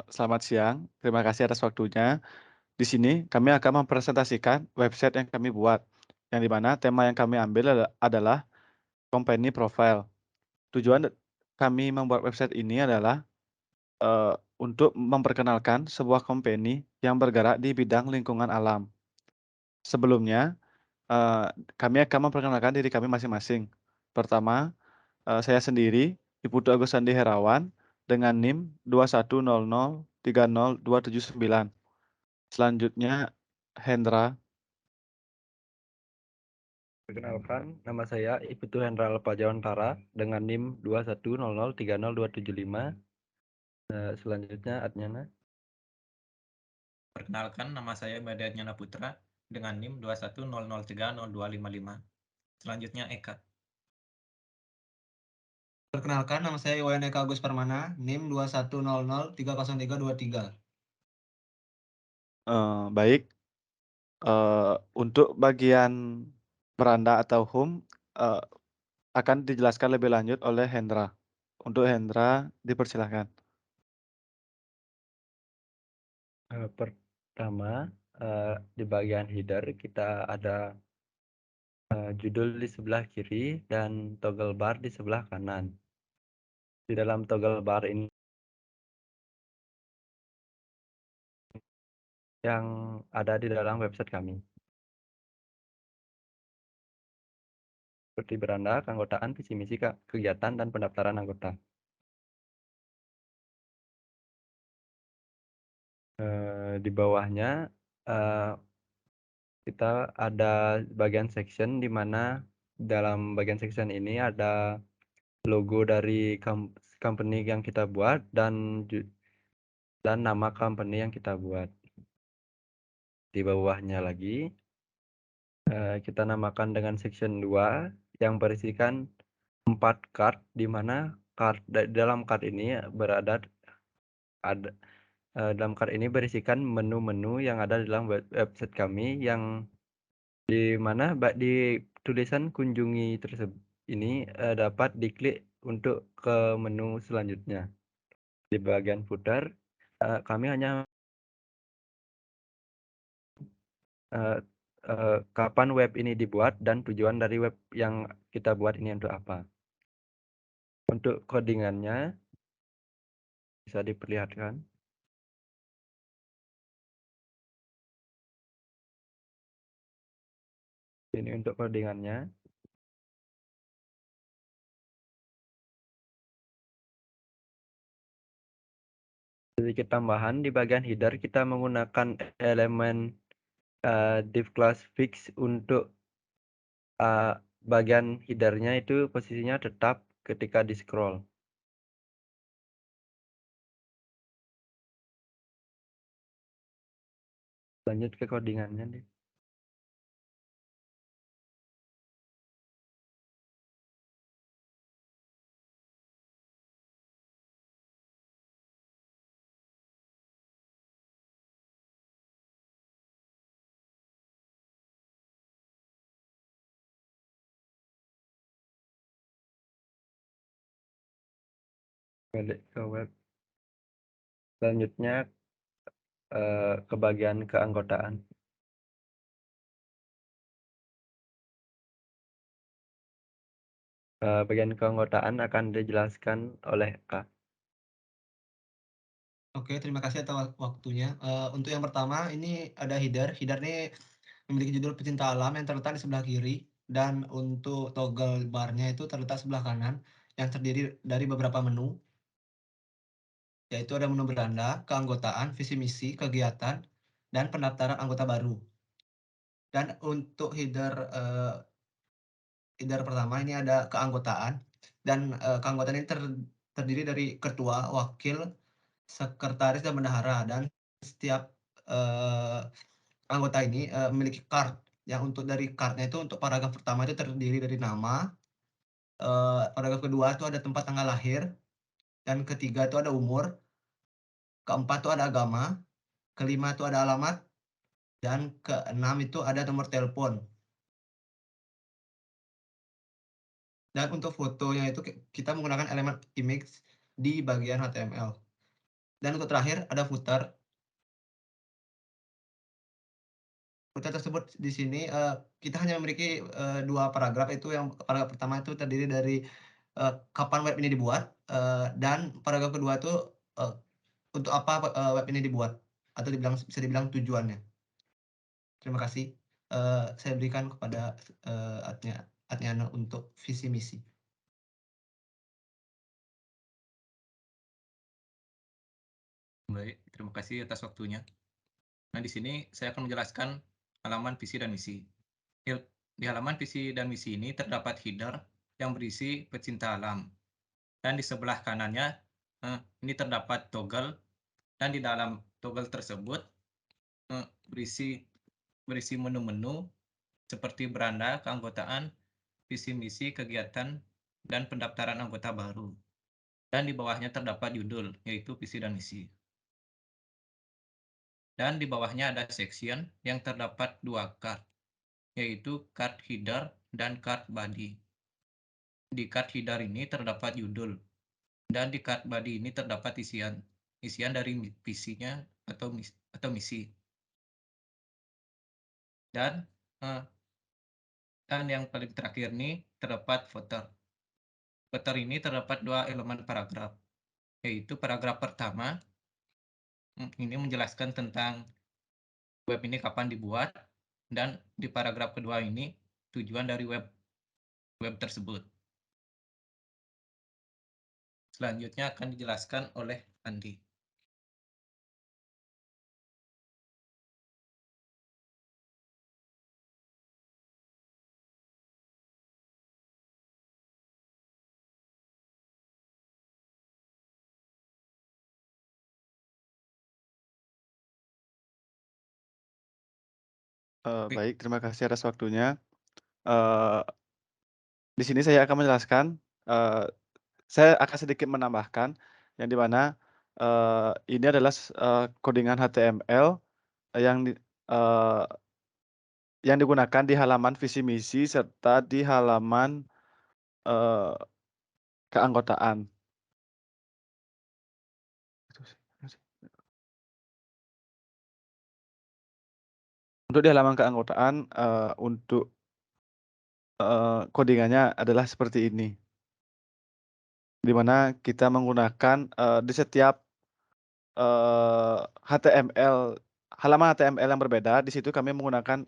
Selamat siang, terima kasih atas waktunya. Di sini kami akan mempresentasikan website yang kami buat, yang di mana tema yang kami ambil adalah company profile. Tujuan kami membuat website ini adalah, untuk memperkenalkan sebuah company yang bergerak di bidang lingkungan alam. Sebelumnya, kami akan memperkenalkan diri kami masing-masing. Pertama, saya sendiri, Diputu Agus Sandi Herawan, dengan NIM 210030279. Selanjutnya Hendra. Perkenalkan, nama saya Ibtu Hendra Lepajawantara dengan NIM 210030275. Selanjutnya Adnyana. Perkenalkan, nama saya Badarnyana Putra dengan NIM 210030255. Selanjutnya Eka. Perkenalkan, nama saya Iwayan Eka Agus Permana, NIM 210030323. Baik, untuk bagian beranda atau home, eee, akan dijelaskan lebih lanjut oleh Hendra. Untuk Hendra, dipersilahkan. Pertama, di bagian header kita ada judul di sebelah kiri dan toggle bar di sebelah kanan. Di dalam toggle bar ini yang ada di dalam website kami. Seperti beranda, keanggotaan, visi misi, kegiatan, dan pendaftaran anggota. Di bawahnya kita ada bagian section di mana dalam bagian section ini ada logo dari company yang kita buat dan nama company yang kita buat. Di bawahnya lagi kita namakan dengan section 2 yang berisikan 4 card, di mana dalam card ini dalam card ini berisikan menu-menu yang ada di dalam website kami, yang di mana di tulisan kunjungi tersebut ini dapat diklik untuk ke menu selanjutnya. Di bagian footer kami hanya kapan web ini dibuat dan tujuan dari web yang kita buat ini untuk apa. Untuk codingannya bisa diperlihatkan. Ini untuk codingannya. Sedikit tambahan, di bagian header kita menggunakan elemen div class fix untuk bagian headernya itu posisinya tetap ketika di scroll. Lanjut ke codingannya deh. Balik ke web. Selanjutnya ke bagian keanggotaan. Bagian keanggotaan akan dijelaskan oleh Kak. Oke, terima kasih atas waktunya. Untuk yang pertama, ini ada header. Header ini memiliki judul pecinta alam yang terletak di sebelah kiri. Dan untuk toggle barnya itu terletak sebelah kanan, yang terdiri dari beberapa menu, yaitu ada menu beranda, keanggotaan, visi misi, kegiatan, dan pendaftaran anggota baru. Dan untuk header pertama ini ada keanggotaan, dan keanggotaan ini terdiri dari ketua, wakil, sekretaris, dan bendahara. Dan setiap anggota ini memiliki card, yang untuk dari cardnya itu untuk paragraf pertama itu terdiri dari nama, paragraf kedua itu ada tempat tanggal lahir, dan ketiga itu ada umur, keempat itu ada agama, kelima itu ada alamat, dan keenam itu ada nomor telepon. Dan untuk fotonya itu kita menggunakan elemen image di bagian HTML. Dan untuk terakhir ada footer. Footer tersebut di sini, kita hanya memiliki, 2 paragraf, itu yang paragraf pertama itu terdiri dari, kapan web ini dibuat, dan paragraf kedua itu, eee, untuk apa, web ini dibuat, atau bisa dibilang tujuannya. Terima kasih, saya berikan kepada, Adniana untuk visi misi. Baik, terima kasih atas waktunya. Nah, di sini saya akan menjelaskan halaman visi dan misi. Di halaman visi dan misi ini terdapat header yang berisi pecinta alam. Dan di sebelah kanannya, ini terdapat toggle, dan di dalam toggle tersebut berisi menu-menu seperti beranda keanggotaan, visi misi kegiatan, dan pendaftaran anggota baru. Dan di bawahnya terdapat judul, yaitu visi dan misi. Dan di bawahnya ada section yang terdapat 2 card, yaitu card header dan card body. Di card header ini terdapat judul, dan di card body ini terdapat isian dari visinya atau misi. Dan yang paling terakhir nih terdapat footer. Footer ini terdapat 2 elemen paragraf, yaitu paragraf pertama ini menjelaskan tentang web ini kapan dibuat, dan di paragraf kedua ini tujuan dari web tersebut. Selanjutnya akan dijelaskan oleh Andi. Baik, terima kasih atas waktunya. Di sini saya akan menjelaskan, saya akan sedikit menambahkan yang di mana, ini adalah codingan HTML yang eee, yang digunakan di halaman visi misi serta di halaman, eee, keanggotaan. Untuk di halaman keanggotaan, untuk, codingannya adalah seperti ini. Di mana kita menggunakan, di setiap, HTML halaman HTML yang berbeda, di situ kami menggunakan,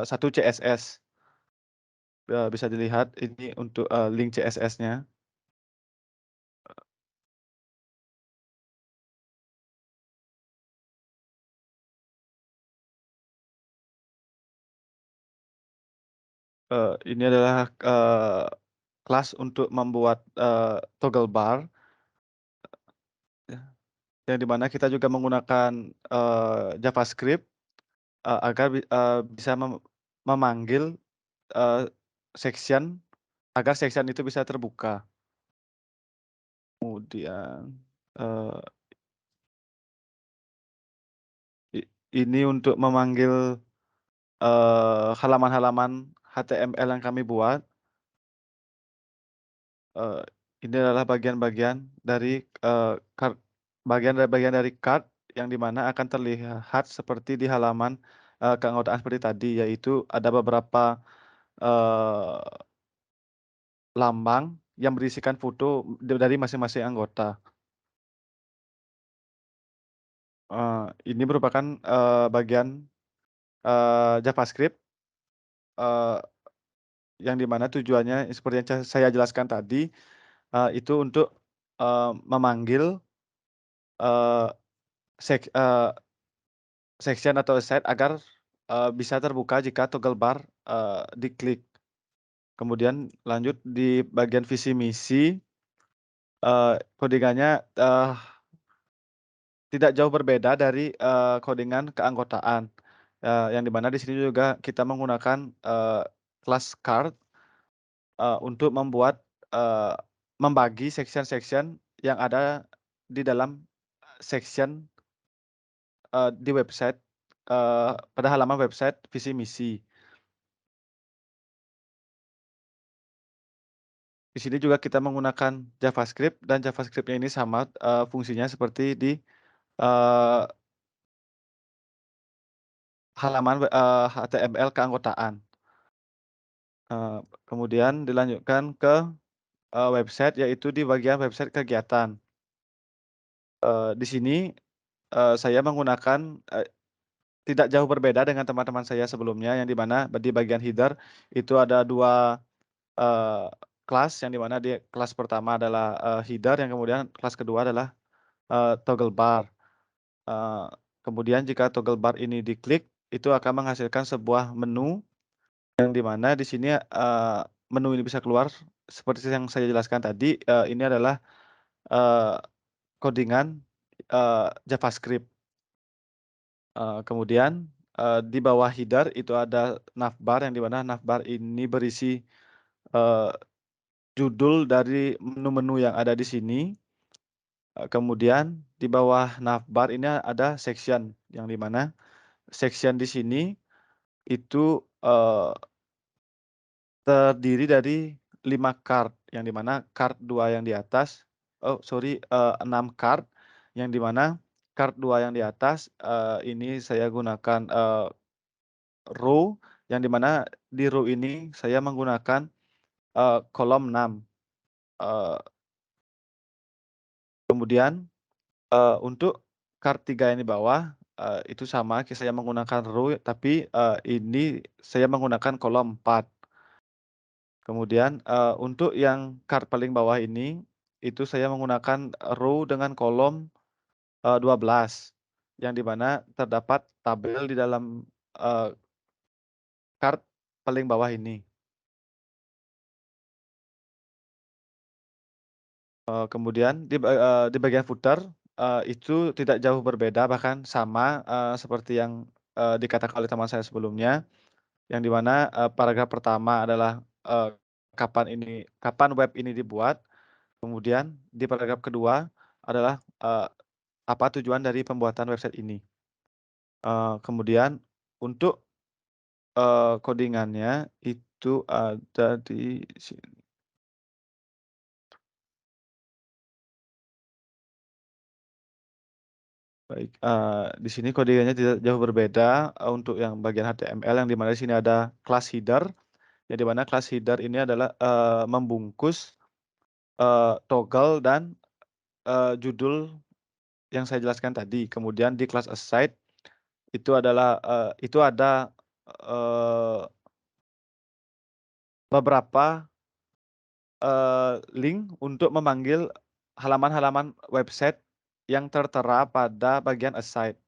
satu CSS. Bisa dilihat ini untuk, link CSS-nya. Ini adalah, kelas untuk membuat, toggle bar, ya, yang di mana kita juga menggunakan, JavaScript, agar bisa memanggil, eee, section, agar section itu bisa terbuka. Kemudian, eee, ini untuk memanggil, halaman-halaman HTML yang kami buat. Eee, ini adalah bagian-bagian dari, bagian dari card yang di mana akan terlihat seperti di halaman, keanggotaan seperti tadi, yaitu ada beberapa, eee, lambang yang berisikan foto dari masing-masing anggota. Ini merupakan, bagian, JavaScript, eee, yang di mana tujuannya seperti yang saya jelaskan tadi, itu untuk, memanggil, eee, sek eee section atau site agar, bisa terbuka jika toggle bar, diklik. Kemudian lanjut di bagian visi misi, codingannya, tidak jauh berbeda dari, codingan keanggotaan, yang di mana di sini juga kita menggunakan, kelas card, untuk eee, membagi section-section yang ada di dalam section, di website, pada halaman website visi misi. Di sini juga kita menggunakan JavaScript dan JavaScript-nya ini sama, fungsinya seperti di, eee, halaman HTML keanggotaan. Kemudian dilanjutkan ke, website, yaitu di bagian website kegiatan. Di sini, saya menggunakan, tidak jauh berbeda dengan teman-teman saya sebelumnya, yang di mana di bagian header itu ada 2 eee, kelas, yang di mana di kelas pertama adalah, header, yang kemudian kelas kedua adalah, toggle bar. Eee, Kemudian jika toggle bar ini diklik, itu akan menghasilkan sebuah menu, yang di mana di sini, menu ini bisa keluar seperti yang saya jelaskan tadi, ini adalah, eee, codingan, JavaScript. Kemudian, di bawah header itu ada navbar, yang di mana navbar ini berisi, eee, judul dari menu-menu yang ada di sini. Kemudian di bawah navbar ini ada section, yang di mana section di sini itu, terdiri dari 5 card, yang di mana card 2 yang di atas, 6 card, yang di mana card 2 yang di atas, ini saya gunakan, row, yang di mana di row ini saya menggunakan, kolom 6. Eee, Kemudian, untuk card 3 yang di bawah, itu sama saya menggunakan row, tapi, ini saya menggunakan kolom 4. Kemudian, untuk yang card paling bawah ini, itu saya menggunakan row dengan kolom, 12, yang di mana terdapat tabel di dalam, card paling bawah ini. Kemudian di bagian footer, itu tidak jauh berbeda, bahkan sama, seperti yang, dikatakan oleh teman saya sebelumnya, yang di mana, paragraf pertama adalah, kapan web ini dibuat, kemudian di paragraf kedua adalah, apa tujuan dari pembuatan website ini. Kemudian untuk, codingannya itu ada di sini. Baik, di sini kodenya tidak jauh berbeda, untuk yang bagian HTML, yang di mana di sini ada class header, yang di mana class header ini adalah, membungkus, toggle dan, judul yang saya jelaskan tadi. Kemudian di class aside itu adalah, itu ada, eee, beberapa, link untuk memanggil halaman-halaman website yang tertera pada bagian aside.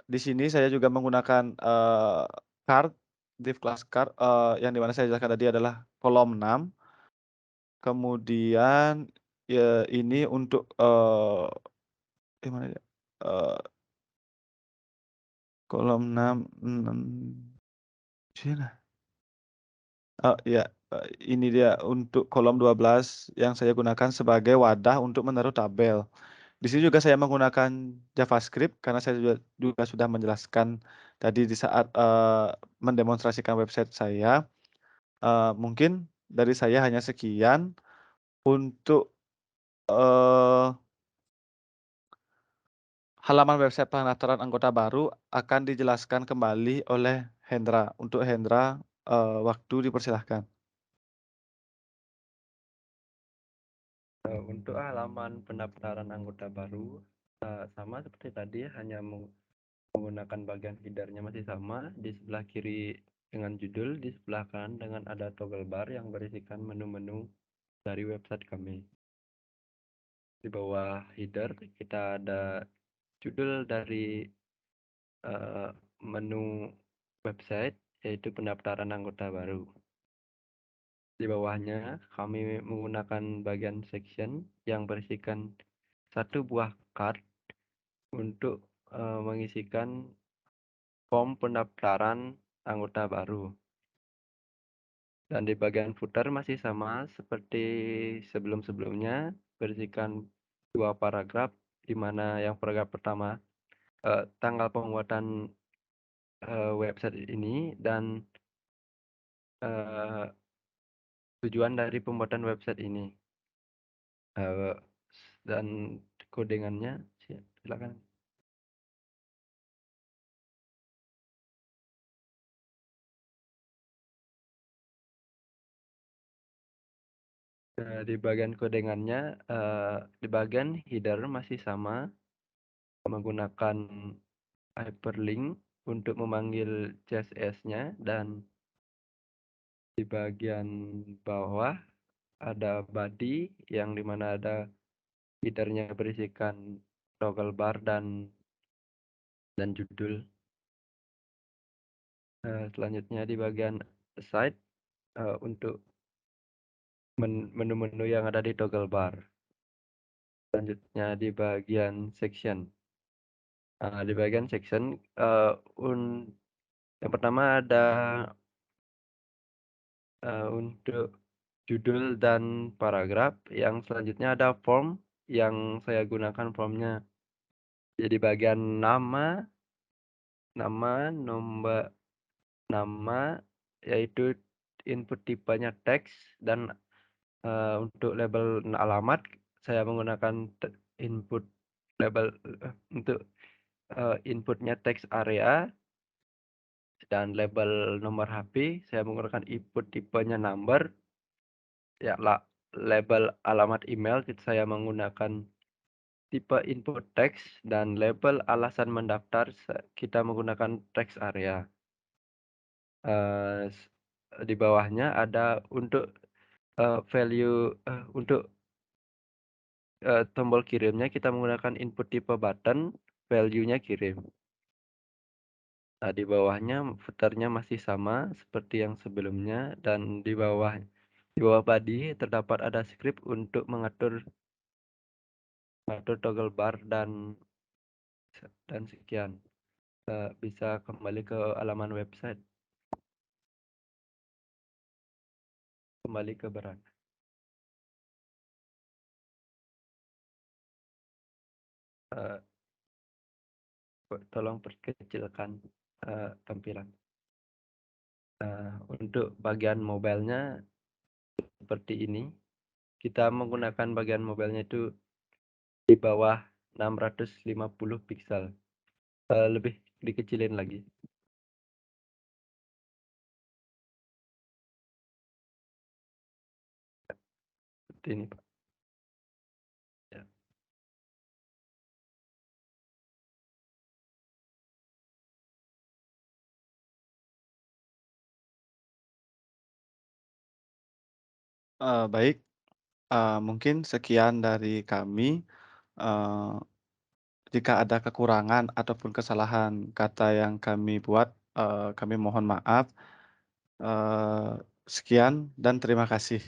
Di sini saya juga menggunakan, card, div class card, yang di mana saya jelaskan tadi adalah kolom 6. Kemudian, ini untuk, gimana ya, eee, kolom 6, sini. Oh iya, ini dia untuk kolom 12 yang saya gunakan sebagai wadah untuk menaruh tabel. Di sini juga saya menggunakan JavaScript karena saya juga sudah menjelaskan tadi di saat, mendemonstrasikan website saya. Mungkin dari saya hanya sekian untuk, eee, halaman website pendaftaran anggota baru akan dijelaskan kembali oleh Hendra. Untuk Hendra, waktu dipersilahkan. Untuk halaman pendaftaran anggota baru, sama seperti tadi, hanya menggunakan bagian header-nya masih sama, di sebelah kiri dengan judul, di sebelah kanan dengan ada toggle bar yang berisikan menu-menu dari website kami. Di bawah header kita ada judul dari menu website, yaitu pendaftaran anggota baru. Di bawahnya kami menggunakan bagian section yang berisikan satu buah card untuk mengisikan form pendaftaran anggota baru. Dan di bagian footer masih sama seperti sebelum-sebelumnya, berisikan 2 paragraf, di mana yang paragraf pertama tanggal pembuatan website ini, dan tujuan dari pembuatan website ini. Dan codingannya silakan. Di bagian codingannya, di bagian header masih sama, menggunakan hyperlink untuk memanggil CSS-nya, dan di bagian bawah ada body yang dimana ada headernya berisikan toggle bar dan judul. Selanjutnya di bagian side untuk menu-menu yang ada di toggle bar. Selanjutnya di bagian section. Di bagian section yang pertama ada untuk judul dan paragraf. Yang selanjutnya ada form yang saya gunakan formnya. Jadi bagian nama, nomor nama, yaitu input tipenya teks, dan untuk label alamat saya menggunakan input label untuk inputnya teks area, dan label nomor HP saya menggunakan input tipenya number. Ya, label alamat email saya menggunakan tipe input teks, dan label alasan mendaftar kita menggunakan teks area. Di bawahnya ada untuk value untuk tombol kirimnya kita menggunakan input tipe button, value-nya kirim. Nah, di bawahnya footer-nya masih sama seperti yang sebelumnya, dan di bawah body terdapat ada script untuk mengatur toggle bar dan sekian. Bisa kembali ke halaman website. Kembali ke beranda. Tolong perkecilkan tampilan. Untuk bagian mobile-nya seperti ini. Kita menggunakan bagian mobile-nya itu di bawah 650 pixel. Lebih dikecilin lagi. Seperti ini, Pak. Ya. Baik, mungkin sekian dari kami. Jika ada kekurangan ataupun kesalahan kata yang kami buat, kami mohon maaf. Sekian dan terima kasih.